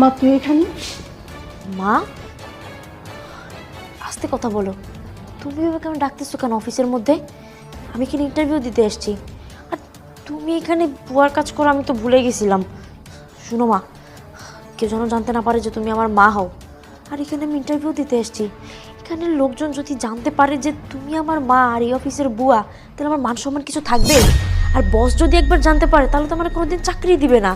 মা তুই এখানে? মা, আস্তে কথা বলো। তুমি এভাবে কেন ডাকতেছো কেন অফিসের মধ্যে? আমি এখানে ইন্টারভিউ দিতে এসেছি। আর তুমি এখানে বুয়ার কাজ করো, আমি তো ভুলে গেছিলাম। শুনো মা, কেউ যেন জানতে না পারে যে তুমি আমার মা হও। আর এখানে আমি ইন্টারভিউ দিতে এসেছি। এখানের লোকজন যদি জানতে পারে যে তুমি আমার মা আর এই অফিসের বুয়া, তাহলে আমার মান সম্মান কিছু থাকবে? আর বস যদি একবার জানতে পারে তাহলে তো আমার কোনোদিন চাকরি দিবে না।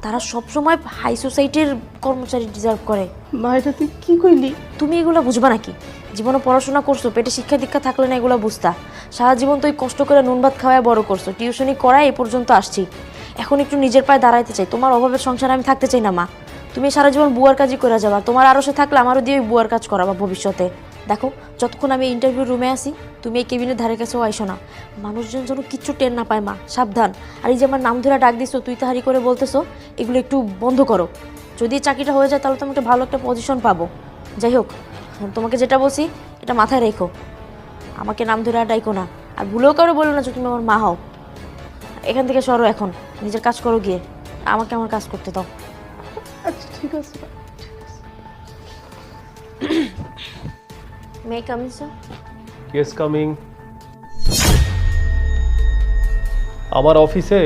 তারা সবসময় হাই সোসাইটির কর্মচারী ডিজার্ভ করে। মা এটা তুই কি কইলি? তুমি এগুলো বুঝবা নাকি? জীবনে পড়াশোনা করছো, পেটে শিক্ষা দীক্ষা থাকলে না এগুলো বুঝতা। সারা জীবন তো কষ্ট করে নুন ভাত খাওয়ায় বড় করছো, টিউশনি করায় এ পর্যন্ত আসছি। এখন একটু নিজের পায়ে দাঁড়াইতে চাই। তোমার অভাবের সংসারে আমি থাকতে চাই না মা। তুমি সারা জীবন বুয়ার কাজই করে যাবা। তোমার আরও সে থাকলে আমারও দিয়ে বুয়ার কাজ করাবা ভবিষ্যতে। দেখো, যতক্ষণ আমি ইন্টারভিউ রুমে আসি তুমি এই কেবিনের ধারে কাছেও আইসো না। মানুষজন যেন কিচ্ছু টের না পায় মা, সাবধান। আর এই যে আমার নাম ধরে ডাক দিছো, তুই তাহারি করে বলতেছো, এগুলো একটু বন্ধ করো। যদি চাকরিটা হয়ে যায় তাহলে তো আমি একটা ভালো একটা পজিশন পাবো। যাই হোক, তোমাকে যেটা বলছি এটা মাথায় রেখো। আমাকে নাম ধরে আর ডাইকো না। আর ভুলেও কারো বলো না যে তুমি আমার মা হও। এখান থেকে সরো, এখন নিজের কাজ করো গিয়ে। আমাকে আমার কাজ করতে দাও। আচ্ছা ঠিক আছে মা। মে কামিং স্যার? Yes, coming. আমার অফিসে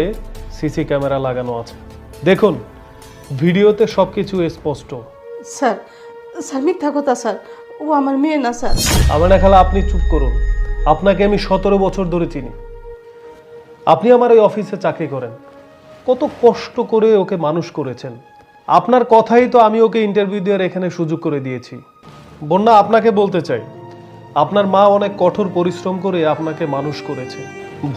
সিসি ক্যামেরা লাগানো আছে, দেখুন ভিডিওতে সব কিছু স্পষ্ট। স্যার, স্যার মিথ্যা কথা স্যার, ও আমার মেয়ে না স্যার। আমার না খালা আপনি চুপ করুন। আপনাকে আমি 17 বছর ধরে চিনি। আপনি আমার এই অফিসে চাকরি করেন, কত কষ্ট করে ওকে মানুষ করেছেন। আপনার কথাই তো আমি ওকে ইন্টারভিউ দেওয়ার এখানে সুযোগ করে দিয়েছি। বন্যা, আপনাকে বলতে চাই, আপনার মা অনেক কঠোর পরিশ্রম করে আপনাকে মানুষ করেছে।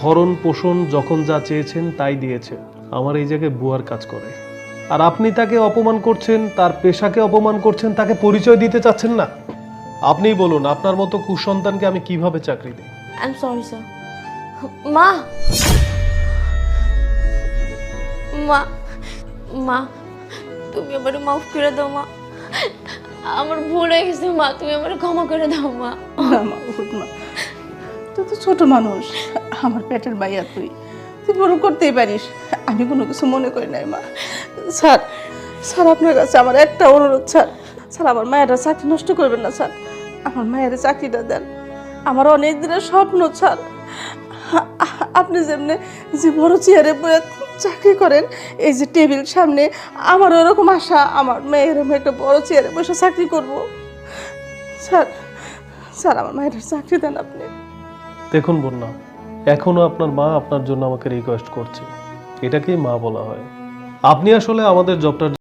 ভরণ পোষণ যখন যা চেয়েছেন তাই দিয়েছে। আমার এই জায়গায় বুয়ার কাজ করে, আর আপনি তাকে অপমান করছেন, তার পেশাকে অপমান করছেন, তাকে পরিচয় দিতে চাচ্ছেন না। আপনিই বলুন, আপনার মতো কুসন্তানকে আমি কিভাবে চাকরি দিই? I am sorry sir. মা, মা, মা, তুমি আমার মাফ করে দাও মা। আমার ভুল হয়ে গেছে মা, তুমি আমার ক্ষমা করে দাও মা। না মা, উঠ মা। তুই তো ছোট মানুষ, আমার পেটের মাইয়া, তুই তুই বড় করতেই পারিস। আমি কোনো কিছু মনে করি নাই মা। স্যার, স্যার আপনার কাছে আমার একটা অনুরোধ স্যার। স্যার আমার মায়েরা চাকরি নষ্ট করবেন না স্যার। আমার মায়ের চাকরিটা দেন, আমার অনেক দিনের স্বপ্ন স্যার। আপনি যেমনি যে বড় চেয়ারে বসে চাকরি করেন, এই যে টেবিল সামনে, আমার ওরকম আশা আমার মেয়ের একটা বড় চেয়ারে বসে চাকরি করব। স্যার, স্যার আমার মায়ের চাকরি দেন আপনি। দেখুন বন্যা, এখনো আপনার মা আপনার জন্য আমাকে রিকোয়েস্ট করছে, এটাকেই মা বলা হয়। আপনি আসলে আমাদের জবটার